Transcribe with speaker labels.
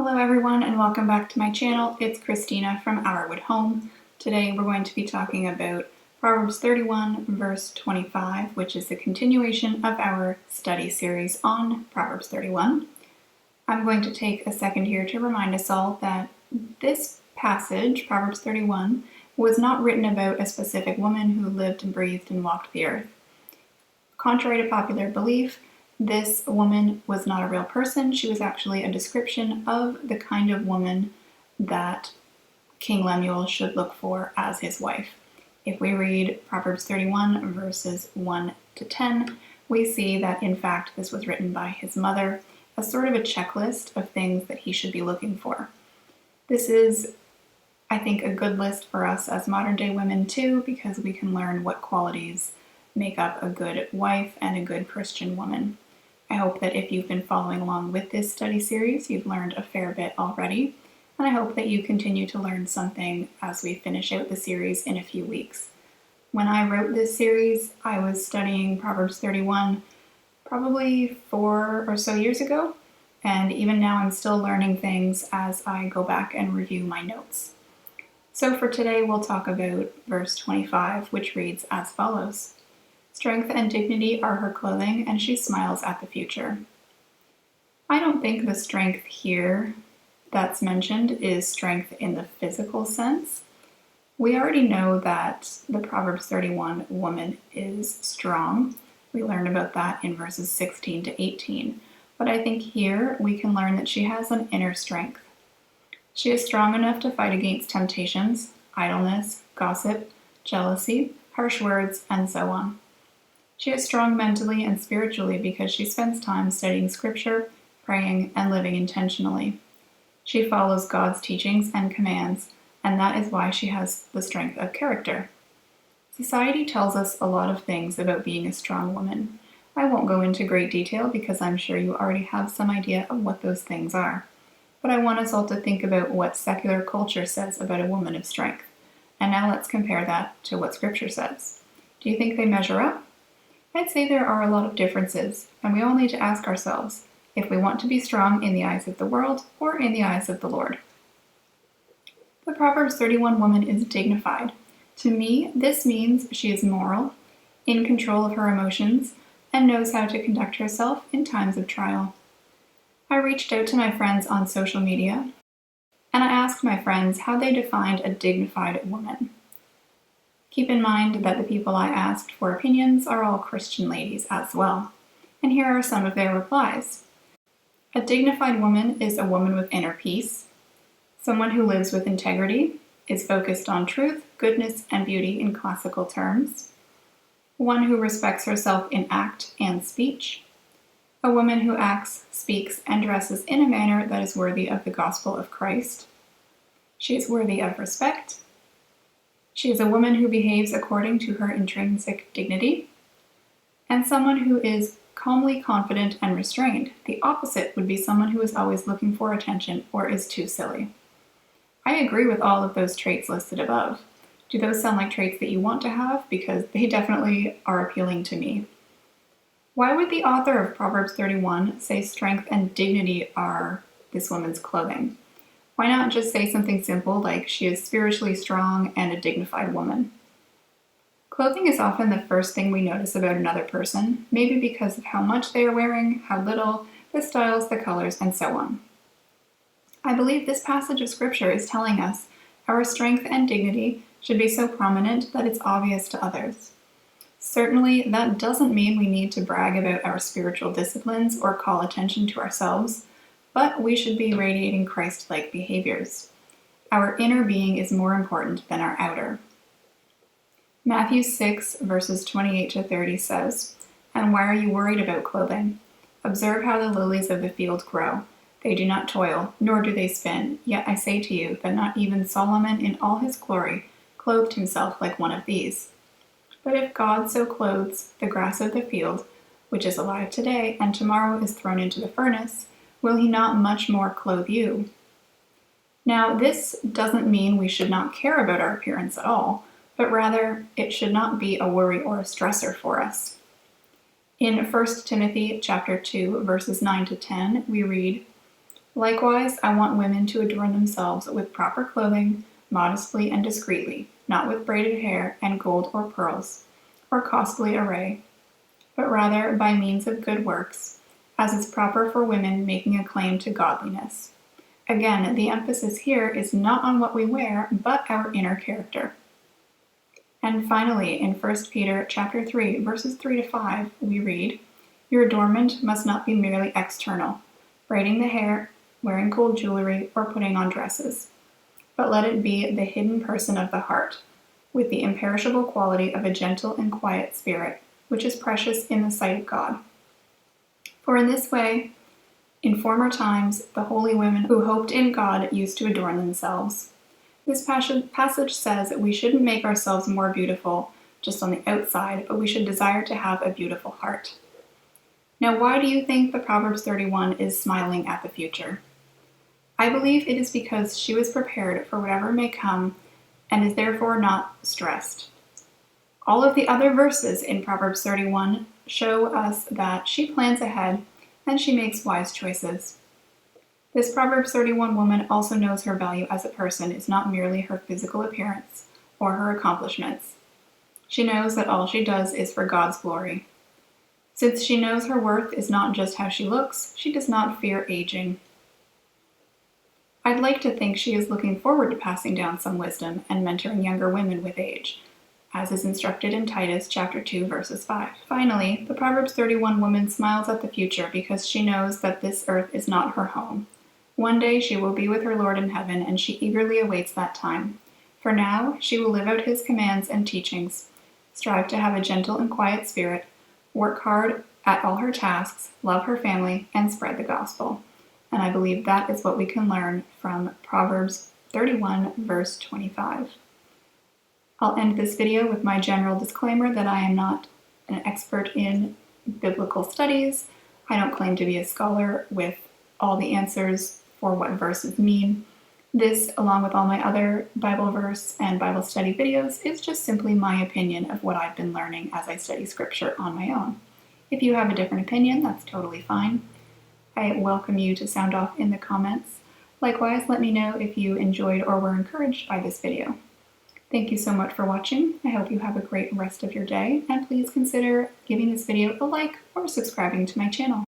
Speaker 1: Hello everyone and welcome back to my channel. It's Christina from Our Wood Home. Today we're going to be talking about Proverbs 31 verse 25, which is the continuation of our study series on Proverbs 31. I'm going to take a second here to remind us all that this passage, Proverbs 31, was not written about a specific woman who lived and breathed and walked the earth. Contrary to popular belief, this woman was not a real person. She was actually a description of the kind of woman that King Lemuel should look for as his wife. If we read Proverbs 31 verses 1 to 10, we see that in fact this was written by his mother, as sort of a checklist of things that he should be looking for. This is, I think, a good list for us as modern day women too, because we can learn what qualities make up a good wife and a good Christian woman. I hope that if you've been following along with this study series, you've learned a fair bit already, and I hope that you continue to learn something as we finish out the series in a few weeks. When I wrote this series, I was studying Proverbs 31 probably 4 or so years ago, and even now I'm still learning things as I go back and review my notes. So for today, we'll talk about verse 25, which reads as follows. Strength and dignity are her clothing, and she smiles at the future. I don't think the strength here that's mentioned is strength in the physical sense. We already know that the Proverbs 31 woman is strong. We learn about that in verses 16 to 18. But I think here we can learn that she has an inner strength. She is strong enough to fight against temptations, idleness, gossip, jealousy, harsh words, and so on. She is strong mentally and spiritually because she spends time studying scripture, praying, and living intentionally. She follows God's teachings and commands, and that is why she has the strength of character. Society tells us a lot of things about being a strong woman. I won't go into great detail because I'm sure you already have some idea of what those things are. But I want us all to think about what secular culture says about a woman of strength. And now let's compare that to what scripture says. Do you think they measure up? I'd say there are a lot of differences, and we all need to ask ourselves if we want to be strong in the eyes of the world or in the eyes of the Lord. The Proverbs 31 woman is dignified. To me, this means she is moral, in control of her emotions, and knows how to conduct herself in times of trial. I reached out to my friends on social media, and I asked my friends how they defined a dignified woman. Keep in mind that the people I asked for opinions are all Christian ladies as well, and here are some of their replies. A dignified woman is a woman with inner peace, someone who lives with integrity, is focused on truth, goodness, and beauty in classical terms, one who respects herself in act and speech, a woman who acts, speaks, and dresses in a manner that is worthy of the gospel of Christ. She is worthy of respect. She is a woman who behaves according to her intrinsic dignity, and someone who is calmly confident and restrained. The opposite would be someone who is always looking for attention or is too silly. I agree with all of those traits listed above. Do those sound like traits that you want to have? Because they definitely are appealing to me. Why would the author of Proverbs 31 say strength and dignity are this woman's clothing? Why not just say something simple like she is spiritually strong and a dignified woman? Clothing is often the first thing we notice about another person, maybe because of how much they are wearing, how little, the styles, the colors, and so on. I believe this passage of scripture is telling us our strength and dignity should be so prominent that it's obvious to others. Certainly, that doesn't mean we need to brag about our spiritual disciplines or call attention to ourselves, but we should be radiating Christ-like behaviors. Our inner being is more important than our outer. Matthew 6, verses 28 to 30 says, "And why are you worried about clothing? Observe how the lilies of the field grow. They do not toil, nor do they spin. Yet I say to you that not even Solomon in all his glory clothed himself like one of these. But if God so clothes the grass of the field, which is alive today and tomorrow is thrown into the furnace, will he not much more clothe you?" Now, this doesn't mean we should not care about our appearance at all, but rather it should not be a worry or a stressor for us. In 1 Timothy chapter 2, verses 9 to 10, we read, Likewise, I want women to adorn themselves with proper clothing, modestly and discreetly, not with braided hair and gold or pearls, or costly array, but rather by means of good works, as is proper for women making a claim to godliness. Again, the emphasis here is not on what we wear, but our inner character. And finally, in 1 Peter chapter 3, verses 3 to 5, we read, "Your adornment must not be merely external, braiding the hair, wearing gold jewelry, or putting on dresses, but let it be the hidden person of the heart, with the imperishable quality of a gentle and quiet spirit, which is precious in the sight of God. For in this way, in former times, the holy women who hoped in God used to adorn themselves." This passage says that we shouldn't make ourselves more beautiful just on the outside, but we should desire to have a beautiful heart. Now, why do you think the Proverbs 31 is smiling at the future? I believe it is because she was prepared for whatever may come and is therefore not stressed. All of the other verses in Proverbs 31 show us that she plans ahead and she makes wise choices. This Proverbs 31 woman also knows her value as a person is not merely her physical appearance or her accomplishments. She knows that all she does is for God's glory. Since she knows her worth is not just how she looks, she does not fear aging. I'd like to think she is looking forward to passing down some wisdom and mentoring younger women with age, as is instructed in Titus chapter 2, verses 5. Finally, the Proverbs 31 woman smiles at the future because she knows that this earth is not her home. One day she will be with her Lord in heaven, and she eagerly awaits that time. For now, she will live out his commands and teachings, strive to have a gentle and quiet spirit, work hard at all her tasks, love her family, and spread the gospel. And I believe that is what we can learn from Proverbs 31, verse 25. I'll end this video with my general disclaimer that I am not an expert in biblical studies. I don't claim to be a scholar with all the answers for what verses mean. This, along with all my other Bible verse and Bible study videos, is just simply my opinion of what I've been learning as I study scripture on my own. If you have a different opinion, that's totally fine. I welcome you to sound off in the comments. Likewise, let me know if you enjoyed or were encouraged by this video. Thank you so much for watching. I hope you have a great rest of your day, and please consider giving this video a like or subscribing to my channel.